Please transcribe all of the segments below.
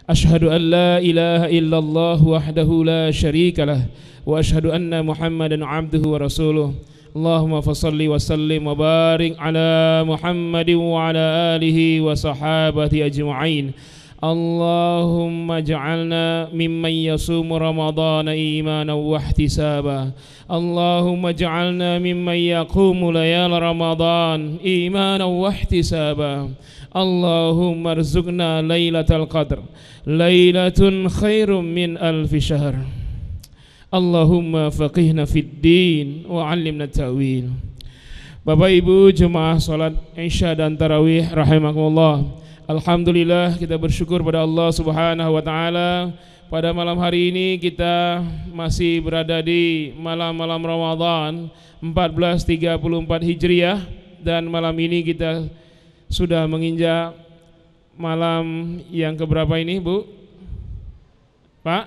Asyhadu an la ilaha illallah wahdahu la syarika lah wa asyhadu anna Muhammadan abduhu wa rasuluh. Allahumma fassalli wa sallim wa barik ala Muhammadin wa ala alihi wa sahabati ajma'in. Allahumma ja'alna mimman yasumu ramadana imanan wa ihtisaba. Allahumma ja'alna mimman yaqumu layal ramadan imanan wa ihtisaba. Allahumma arzuqna lailatul qadr lailatun khairum min alfi syahr. Allahumma faqihna fid din wa 'allimna ta'wil. Bapak Ibu jemaah salat Isya dan Tarawih rahimakumullah. Alhamdulillah kita bersyukur pada Allah Subhanahu wa taala. Pada malam hari ini kita masih berada di malam-malam Ramadan 1434 Hijriah, dan malam ini kita sudah menginjak malam yang keberapa ini, Bu? Pak?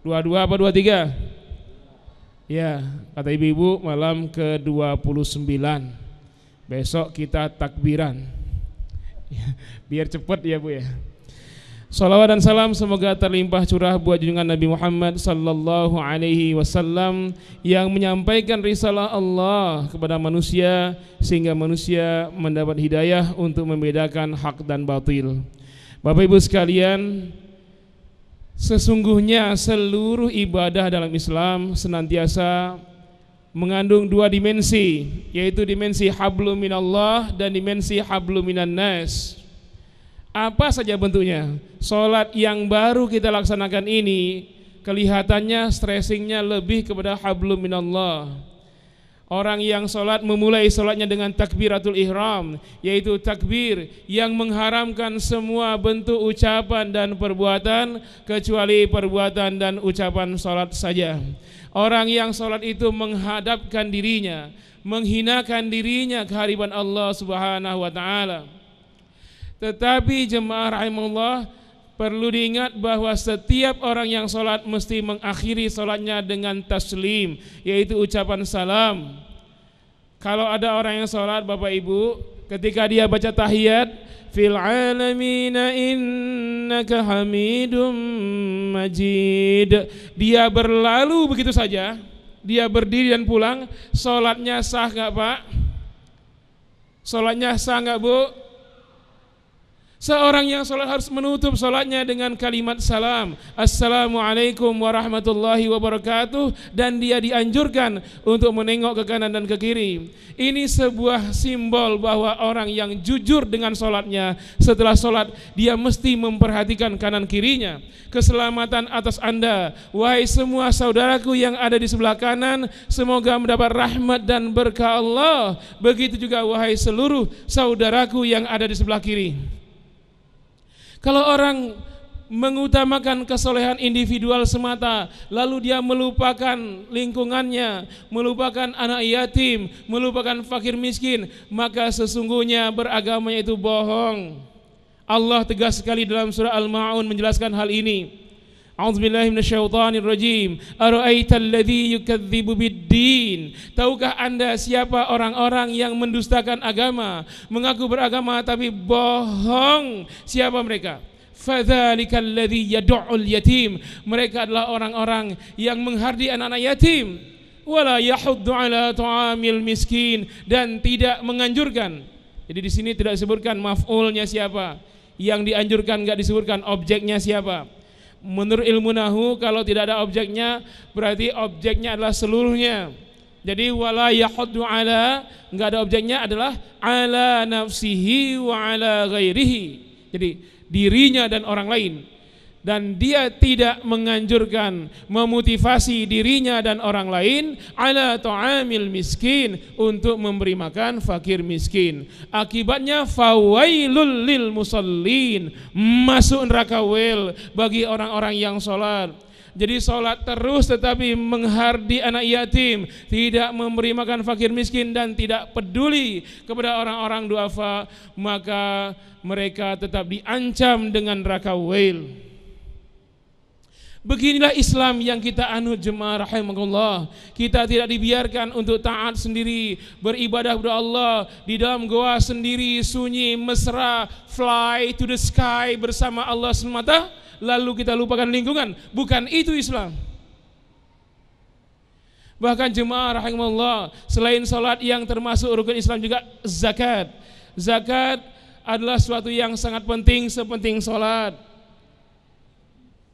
22 apa 23? Ya, kata ibu-ibu malam ke-29. Besok kita takbiran. Biar cepat ya, Bu ya. Salawat dan salam semoga terlimpah curah buat junjungan Nabi Muhammad sallallahu alaihi wasallam yang menyampaikan risalah Allah kepada manusia sehingga manusia mendapat hidayah untuk membedakan hak dan batil. Bapak Ibu sekalian, sesungguhnya seluruh ibadah dalam Islam senantiasa mengandung dua dimensi, yaitu dimensi hablum minallah dan dimensi hablum minan nas. Apa saja bentuknya? Salat yang baru kita laksanakan ini kelihatannya stressingnya lebih kepada hablum minallah. Orang yang salat memulai salatnya dengan takbiratul ihram, yaitu takbir yang mengharamkan semua bentuk ucapan dan perbuatan kecuali perbuatan dan ucapan salat saja. Orang yang salat itu menghadapkan dirinya, menghinakan dirinya ke hadapan Allah Subhanahu wa taala. Tetapi jemaah rahimahullah, perlu diingat bahwa setiap orang yang sholat mesti mengakhiri sholatnya dengan taslim, yaitu ucapan salam. Kalau ada orang yang sholat, Bapak Ibu, ketika dia baca tahiyat, fil alamina innaka hamidum majid, dia berlalu begitu saja, dia berdiri dan pulang, sholatnya sah gak Pak? Sholatnya sah gak Bu? Seorang yang sholat harus menutup sholatnya dengan kalimat salam, Assalamualaikum warahmatullahi wabarakatuh, dan dia dianjurkan untuk menengok ke kanan dan ke kiri. Ini sebuah simbol bahwa orang yang jujur dengan sholatnya, setelah sholat dia mesti memperhatikan kanan kirinya. Keselamatan atas Anda, wahai semua saudaraku yang ada di sebelah kanan, semoga mendapat rahmat dan berkah Allah. Begitu juga wahai seluruh saudaraku yang ada di sebelah kiri. Kalau orang mengutamakan kesolehan individual semata, lalu dia melupakan lingkungannya, melupakan anak yatim, melupakan fakir miskin, maka sesungguhnya beragamanya itu bohong. Allah tegas sekali dalam surah Al-Ma'un menjelaskan hal ini. A'udzubillahi minasyaitonirrajim. Ara'aital ladzi yukadzibu biddin. Tahukah Anda siapa orang-orang yang mendustakan agama, mengaku beragama tapi bohong? Siapa mereka? Fadzalikal ladzi yad'ul yatim. Mereka adalah orang-orang yang menghardi anak-anak yatim. Wala yahuddu ala ta'amil miskin, dan tidak menganjurkan. Jadi di sini tidak disebutkan maf'ulnya siapa. Yang dianjurkan enggak disebutkan objeknya siapa. Menurut ilmu nahu, kalau tidak ada objeknya berarti objeknya adalah seluruhnya. Jadi wala yahuddu ala, enggak ada objeknya, adalah ala nafsihi wa ala ghairihi. Jadi dirinya dan orang lain. Dan dia tidak menganjurkan, memotivasi dirinya dan orang lain ala ta'amil miskin, untuk memberi makan fakir miskin. Akibatnya fawailul lil musallin, masuk neraka wel bagi orang-orang yang sholat. Jadi sholat terus tetapi menghardi anak yatim, tidak memberi makan fakir miskin, dan tidak peduli kepada orang-orang duafa, maka mereka tetap diancam dengan neraka wel. Beginilah Islam yang kita anut jemaah rahimakumullah. Kita tidak dibiarkan untuk taat sendiri, beribadah kepada Allah di dalam goa sendiri, sunyi, mesra, fly to the sky bersama Allah semata, lalu kita lupakan lingkungan. Bukan itu Islam. Bahkan jemaah rahimakumullah, selain salat yang termasuk rukun Islam juga zakat. Zakat adalah suatu yang sangat penting sepenting salat.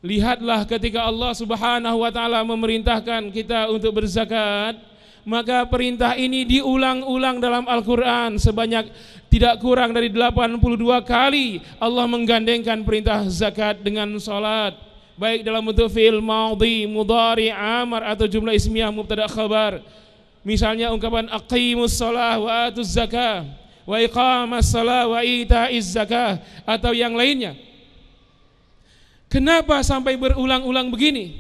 Lihatlah ketika Allah Subhanahu wa taala memerintahkan kita untuk berzakat, maka perintah ini diulang-ulang dalam Al-Qur'an sebanyak tidak kurang dari 82 kali Allah menggandengkan perintah zakat dengan salat, baik dalam bentuk fi'il madhi, mudhari, amar atau jumlah ismiyah mubtada khabar. Misalnya ungkapan aqimus shalah wa atuz zakah, wa iqamas shalah wa itaiz zakah, atau yang lainnya. Kenapa sampai berulang-ulang begini?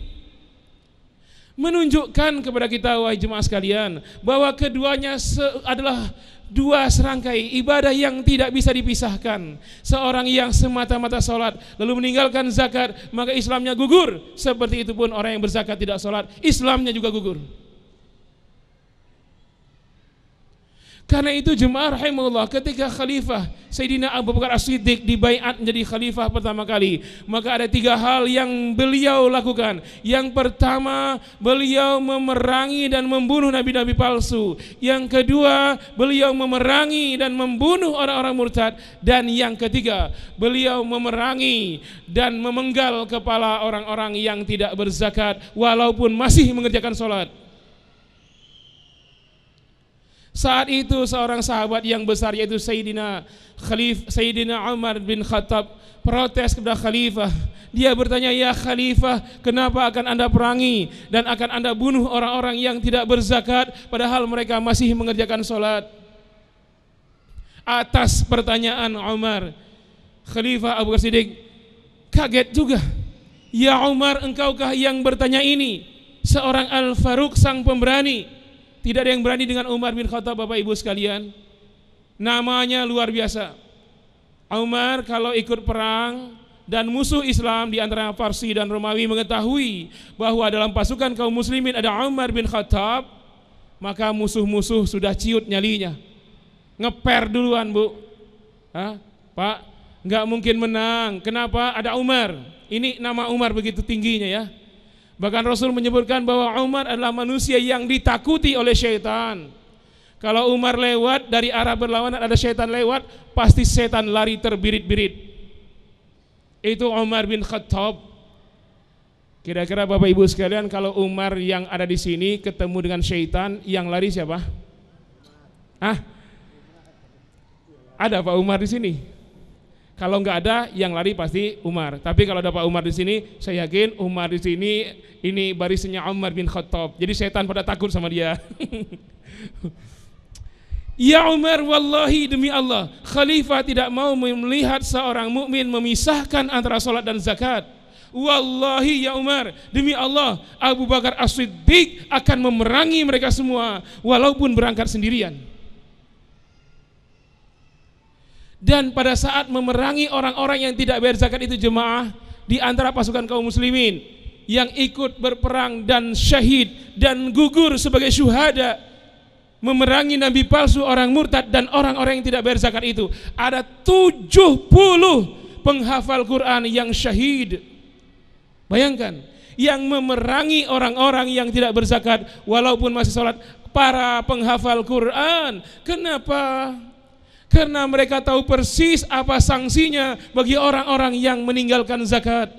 Menunjukkan kepada kita wahai jemaah sekalian bahwa keduanya adalah dua serangkai ibadah yang tidak bisa dipisahkan. Seorang yang semata-mata sholat lalu meninggalkan zakat, maka Islamnya gugur. Seperti itu pun orang yang berzakat tidak sholat, Islamnya juga gugur. Karena itu jemaah rahimahullah, ketika Khalifah Sayyidina Abu Bakar As-Siddiq dibaiat menjadi Khalifah pertama kali, maka ada 3 hal yang beliau lakukan. Yang pertama, beliau memerangi dan membunuh nabi-nabi palsu. Yang kedua, beliau memerangi dan membunuh orang-orang murtad. Dan yang ketiga, beliau memerangi dan memenggal kepala orang-orang yang tidak berzakat walaupun masih mengerjakan sholat. Saat itu seorang sahabat yang besar yaitu Sayyidina Umar bin Khattab protes kepada Khalifah. Dia bertanya, "Ya Khalifah, kenapa akan Anda perangi dan akan Anda bunuh orang-orang yang tidak berzakat padahal mereka masih mengerjakan sholat?" Atas pertanyaan Umar, Khalifah Abu Bakar Siddiq kaget juga. "Ya Umar, engkaukah yang bertanya ini? Seorang Al-Faruq sang pemberani. Tidak ada yang berani dengan Umar bin Khattab, Bapak Ibu sekalian. Namanya luar biasa. Umar kalau ikut perang dan musuh Islam di antara Parsi dan Romawi mengetahui bahwa dalam pasukan kaum muslimin ada Umar bin Khattab, maka musuh-musuh sudah ciut nyalinya. Ngeper duluan, Bu. Pak, nggak mungkin menang. Kenapa? Ada Umar. Ini nama Umar begitu tingginya ya. Bahkan Rasul menyebutkan bahwa Umar adalah manusia yang ditakuti oleh syaitan. Kalau Umar lewat dari arah berlawanan ada syaitan lewat, pasti syaitan lari terbirit-birit. Itu Umar bin Khattab. Kira-kira Bapak Ibu sekalian, kalau Umar yang ada di sini ketemu dengan syaitan, yang lari siapa? Ada Pak Umar di sini? Kalau nggak ada, yang lari pasti Umar. Tapi kalau ada Pak Umar di sini, saya yakin Umar di sini ini barisannya Umar bin Khattab. Jadi setan pada takut sama dia. Ya Umar, wallahi demi Allah, Khalifah tidak mau melihat seorang mukmin memisahkan antara salat dan zakat. Wallahi ya Umar, demi Allah, Abu Bakar As-Siddiq akan memerangi mereka semua walaupun berangkat sendirian. Dan pada saat memerangi orang-orang yang tidak bayar zakat itu jemaah, di antara pasukan kaum muslimin yang ikut berperang dan syahid dan gugur sebagai syuhada memerangi nabi palsu, orang murtad dan orang-orang yang tidak bayar zakat itu, ada 70 penghafal Quran yang syahid. Bayangkan, yang memerangi orang-orang yang tidak berzakat walaupun masih sholat, para penghafal Quran. Kenapa? Karena mereka tahu persis apa sanksinya bagi orang-orang yang meninggalkan zakat.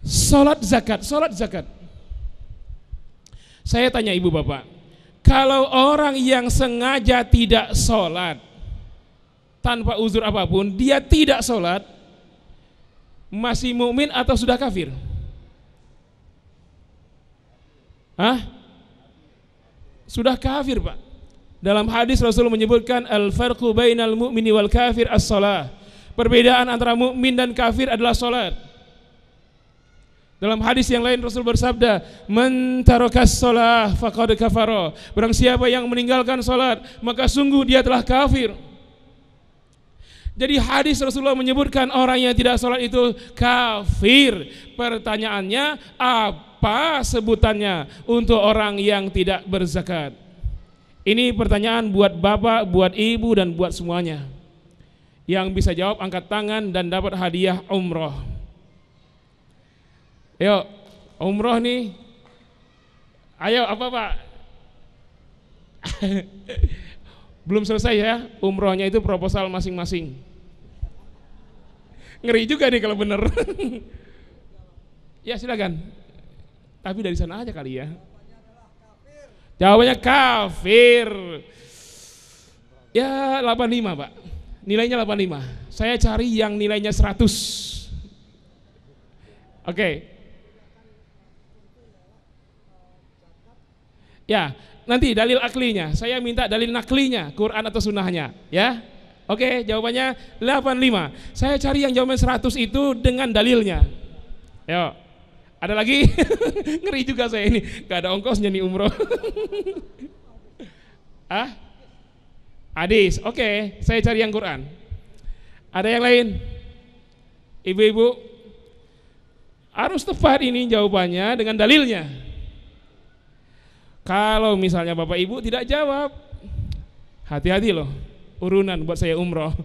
Salat zakat. Saya tanya ibu bapak, kalau orang yang sengaja tidak salat tanpa uzur apapun, dia tidak salat, masih mukmin atau sudah kafir? Sudah kafir, Pak. Dalam hadis Rasul menyebutkan al-farqu bainal mu'mini wal kafir as-shalah. Perbedaan antara mukmin dan kafir adalah salat. Dalam hadis yang lain Rasul bersabda, "Man tarakas shalah faqad kafara." Barang siapa yang meninggalkan salat, maka sungguh dia telah kafir. Jadi hadis Rasulullah menyebutkan orang yang tidak sholat itu kafir. Pertanyaannya, apa sebutannya untuk orang yang tidak berzakat? Ini pertanyaan buat bapak, buat ibu, dan buat semuanya. Yang bisa jawab angkat tangan dan dapat hadiah umroh. Yuk, umroh nih. Ayo, apa Pak? Belum selesai ya, umrohnya itu proposal masing-masing. Ngeri juga nih kalau bener. Ya silakan. Tapi dari sana aja kali ya. Jawabannya kafir. Ya 85 Pak. Nilainya 85. Saya cari yang nilainya 100. Oke. Ya, nanti dalil aklinya. Saya minta dalil naklinya, Quran atau sunnahnya, ya. Oke, jawabannya 85. Saya cari yang jawabannya 100 itu dengan dalilnya. Yo. Ada lagi? Ngeri juga saya ini. Gak ada ongkosnya nih umroh. Hadis. Oke, saya cari yang Quran. Ada yang lain? Ibu-ibu harus tepat ini jawabannya dengan dalilnya. Kalau misalnya Bapak Ibu tidak jawab, hati-hati loh, urunan buat saya umroh.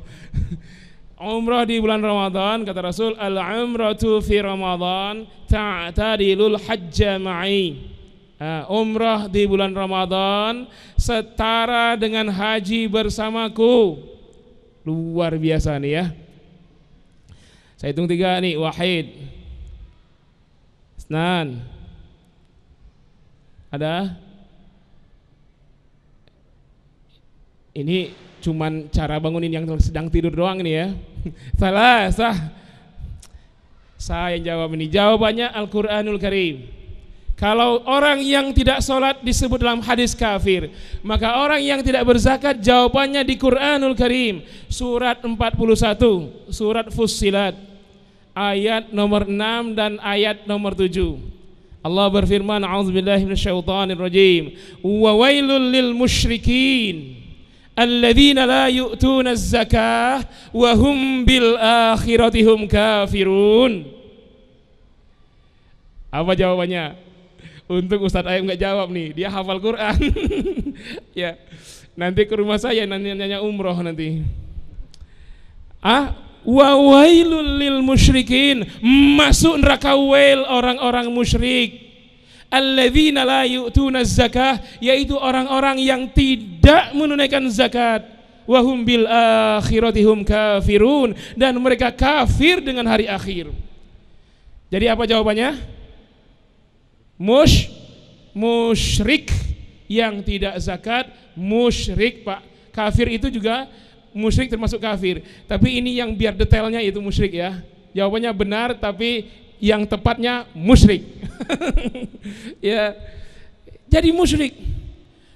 Umroh di bulan Ramadan, kata Rasul, al-umratu fi Ramadan ta'tadilul hajja ma'i. Umroh di bulan Ramadan setara dengan haji bersamaku. Luar biasa nih ya. Saya hitung 3 nih, wahid, isnan, ada. Ini cuman cara bangunin yang sedang tidur doang nih ya. Salah. Saya jawab ini. Jawabannya Al-Quranul Karim. Kalau orang yang tidak sholat disebut dalam hadis kafir, maka orang yang tidak berzakat jawabannya di Quranul Karim. Surat 41, surat Fussilat, ayat nomor 6 dan ayat nomor 7. Allah berfirman, a'udzubillahi minasyaitonirrajim, wa wailul lil musyrikin alladzina la yu'tuna az-zakah wa hum bil akhirati hum kafirun. Apa jawabannya? Untuk Ustadz Aib nggak jawab nih, dia hafal Quran. Ya, nanti ke rumah saya nanya umroh nanti. Wa wailul lil musyrikin, masuk neraka wail orang-orang musyrik. Alladzina la yu'tuna zakah, yaitu orang-orang yang tidak menunaikan zakat. Wa hum bil akhirati hum kafirun, dan mereka kafir dengan hari akhir. Jadi apa jawabannya? Musyrik yang tidak zakat, musyrik Pak. Kafir itu juga musyrik termasuk kafir. Tapi ini yang biar detailnya itu musyrik ya. Jawabannya benar tapi yang tepatnya musyrik. Ya. Jadi musyrik.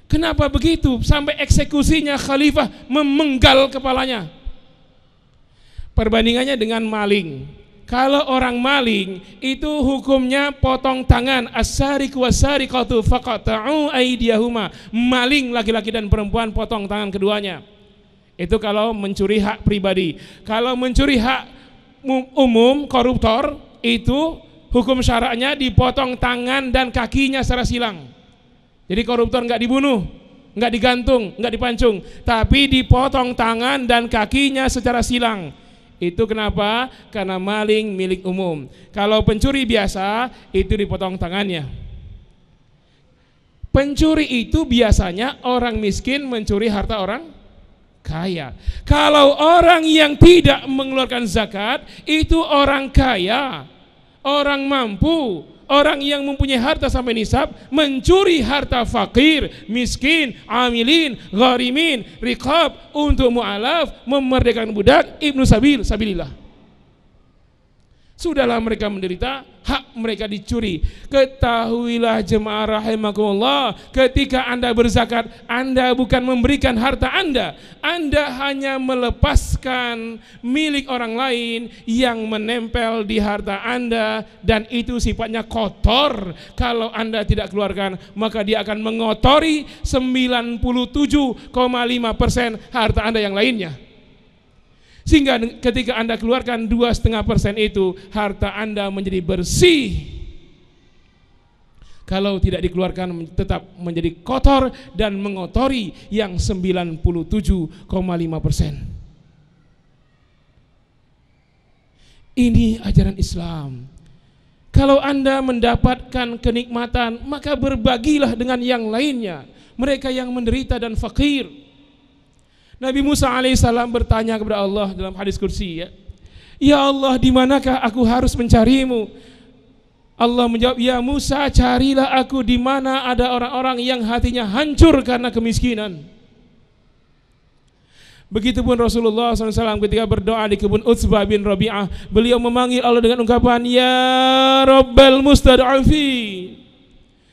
Kenapa begitu? Sampai eksekusinya khalifah memenggal kepalanya. Perbandingannya dengan maling. Kalau orang maling itu hukumnya potong tangan, as-sariqu was-sariqatu faqata'u aydiyahuma. Maling laki-laki dan perempuan potong tangan keduanya. Itu kalau mencuri hak pribadi. Kalau mencuri hak umum, koruptor, itu hukum syara'nya dipotong tangan dan kakinya secara silang. Jadi koruptor nggak dibunuh, nggak digantung, nggak dipancung, tapi dipotong tangan dan kakinya secara silang. Itu kenapa? Karena maling milik umum. Kalau pencuri biasa itu dipotong tangannya. Pencuri itu biasanya orang miskin mencuri harta orang kaya. Kalau orang yang tidak mengeluarkan zakat itu orang kaya, orang mampu, orang yang mempunyai harta sampai nisab mencuri harta fakir, miskin, amilin, gharimin, riqab untuk mu'alaf, memerdekakan budak, ibnu sabilillah. Sudahlah mereka menderita, hak mereka dicuri. Ketahuilah jemaah rahimakumullah, ketika Anda berzakat, Anda bukan memberikan harta Anda hanya melepaskan milik orang lain yang menempel di harta Anda, dan itu sifatnya kotor. Kalau Anda tidak keluarkan, maka dia akan mengotori 97,5% harta Anda yang lainnya. Sehingga ketika Anda keluarkan 2,5% itu, harta Anda menjadi bersih. Kalau tidak dikeluarkan tetap menjadi kotor dan mengotori yang 97,5%. Ini ajaran Islam. Kalau Anda mendapatkan kenikmatan, maka berbagilah dengan yang lainnya, mereka yang menderita dan fakir. Nabi Musa alaihissalam bertanya kepada Allah dalam hadis kursi, ya Allah, di manakah aku harus mencarimu? Allah menjawab, ya Musa, carilah aku di mana ada orang-orang yang hatinya hancur karena kemiskinan. Begitupun Rasulullah SAW ketika berdoa di kebun Utsbah bin Rabi'ah, beliau memanggil Allah dengan ungkapan, ya Rabbal Mustad'afin,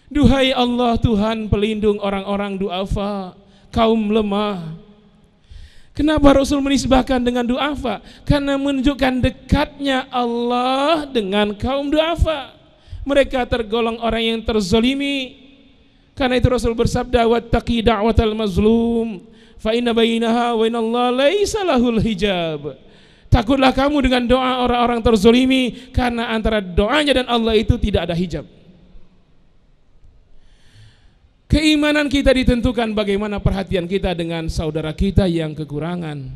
duhai Allah, Tuhan pelindung orang-orang du'afa, kaum lemah. Kenapa Rasul menisbahkan dengan du'afa? Karena menunjukkan dekatnya Allah dengan kaum du'afa. Mereka tergolong orang yang terzalimi. Karena itu Rasul bersabda, wattaqi da'watal mazlum fa inna bainaha wa inallahi laisa lahul hijab. Takutlah kamu dengan doa orang-orang terzalimi, karena antara doanya dan Allah itu tidak ada hijab. Keimanan kita ditentukan bagaimana perhatian kita dengan saudara kita yang kekurangan.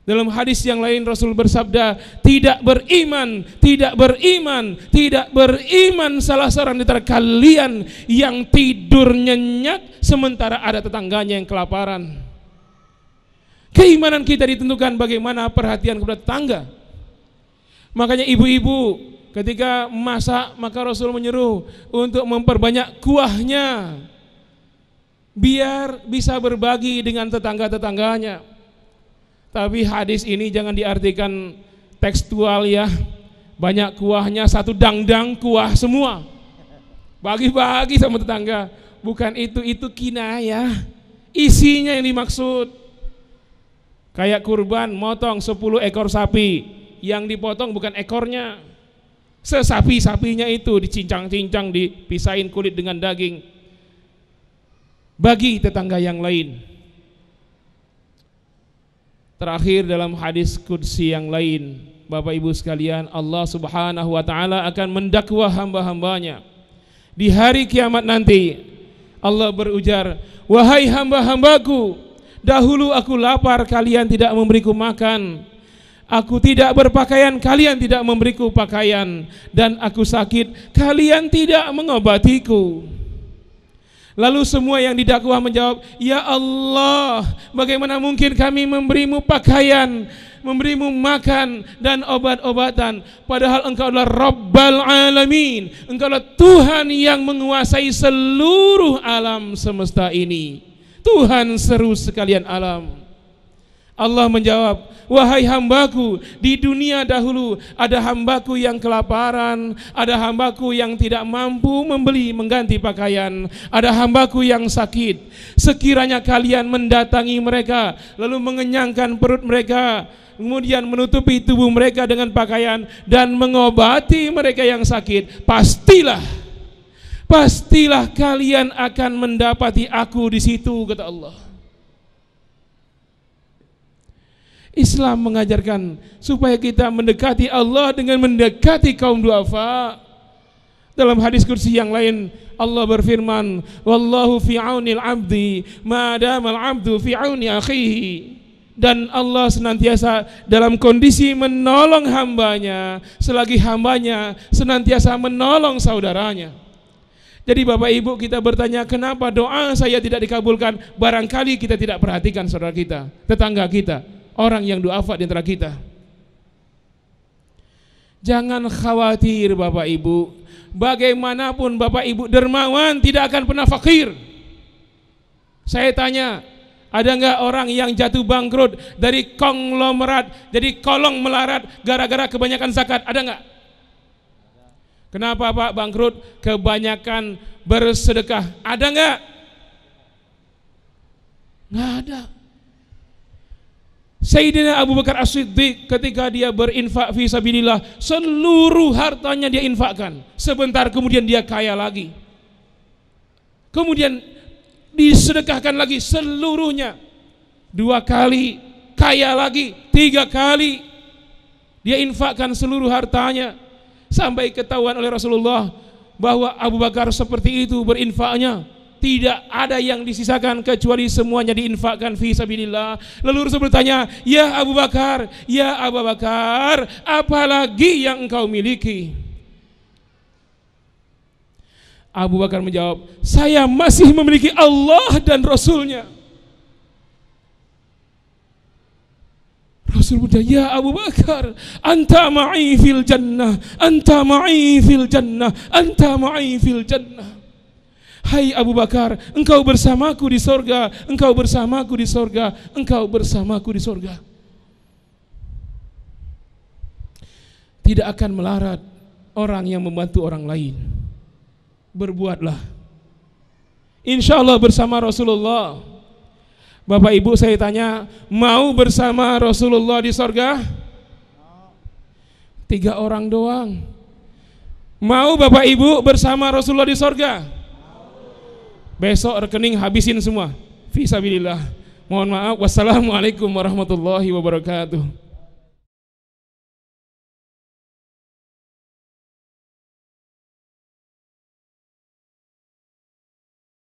Dalam hadis yang lain Rasul bersabda, tidak beriman salah seorang di antara kalian yang tidur nyenyak sementara ada tetangganya yang kelaparan. Keimanan kita ditentukan bagaimana perhatian kepada tetangga. Makanya ibu-ibu ketika masak, maka Rasul menyuruh untuk memperbanyak kuahnya, biar bisa berbagi dengan tetangga-tetangganya. Tapi hadis ini jangan diartikan tekstual ya, banyak kuahnya, satu dangdang kuah semua, bagi-bagi sama tetangga. Bukan itu kinayah, isinya yang dimaksud. Kayak kurban, motong 10 ekor sapi, yang dipotong bukan ekornya, sesapi-sapinya itu dicincang-cincang, dipisahin kulit dengan daging, bagi tetangga yang lain. Terakhir dalam hadis qudsi yang lain, Bapak Ibu sekalian, Allah Subhanahu wa taala akan mendakwa hamba-hambanya di hari kiamat nanti. Allah berujar, wahai hamba-hambaku, dahulu aku lapar, kalian tidak memberiku makan. Aku tidak berpakaian, kalian tidak memberiku pakaian. Dan aku sakit, kalian tidak mengobatiku. Lalu semua yang didakwa menjawab, ya Allah, bagaimana mungkin kami memberimu pakaian, memberimu makan dan obat-obatan, padahal Engkau adalah Rabbal Alamin, Engkau adalah Tuhan yang menguasai seluruh alam semesta ini, Tuhan seru sekalian alam. Allah menjawab, wahai hambaku, di dunia dahulu ada hambaku yang kelaparan, ada hambaku yang tidak mampu membeli mengganti pakaian, ada hambaku yang sakit. Sekiranya kalian mendatangi mereka, lalu mengenyangkan perut mereka, kemudian menutupi tubuh mereka dengan pakaian dan mengobati mereka yang sakit, pastilah kalian akan mendapati aku di situ, kata Allah. Islam mengajarkan supaya kita mendekati Allah dengan mendekati kaum duafa. Dalam hadis kursi yang lain Allah berfirman, wallahu fi aunil abdi ma damal abdu fi auni akhihi. Dan Allah senantiasa dalam kondisi menolong hambanya selagi hambanya senantiasa menolong saudaranya. Jadi Bapak Ibu, kita bertanya, kenapa doa saya tidak dikabulkan? Barangkali kita tidak perhatikan saudara kita, tetangga kita, orang yang duafa di antara kita. Jangan khawatir Bapak Ibu, bagaimanapun Bapak Ibu dermawan tidak akan pernah fakir. Saya tanya, ada enggak orang yang jatuh bangkrut dari konglomerat jadi kolong melarat gara-gara kebanyakan zakat? Ada enggak? Kenapa Pak bangkrut? Kebanyakan bersedekah. Ada enggak? Enggak ada. Sayyidina Abu Bakar As-Siddiq ketika dia berinfak fi sabilillah, seluruh hartanya dia infakkan. Sebentar kemudian dia kaya lagi. Kemudian disedekahkan lagi seluruhnya. 2 kali kaya lagi, 3 kali dia infakkan seluruh hartanya, sampai ketahuan oleh Rasulullah bahwa Abu Bakar seperti itu berinfaknya, tidak ada yang disisakan kecuali semuanya diinfakkan fi sabilillah. Lalu Rasul bertanya, ya Abu Bakar, apalagi yang engkau miliki? Abu Bakar menjawab, saya masih memiliki Allah dan Rasulnya. Rasul bertanya, ya Abu Bakar, anta ma'i fil jannah, anta ma'i fil jannah, anta ma'i fil jannah. Hai Abu Bakar, engkau bersamaku di sorga, engkau bersamaku di sorga, engkau bersamaku di sorga. Tidak akan melarat orang yang membantu orang lain. Berbuatlah, insya Allah bersama Rasulullah. Bapak Ibu saya tanya, mau bersama Rasulullah di sorga? 3 orang doang. Mau Bapak Ibu bersama Rasulullah di sorga? Besok rekening habisin semua. Fisabilillah. Mohon maaf. Wassalamualaikum warahmatullahi wabarakatuh.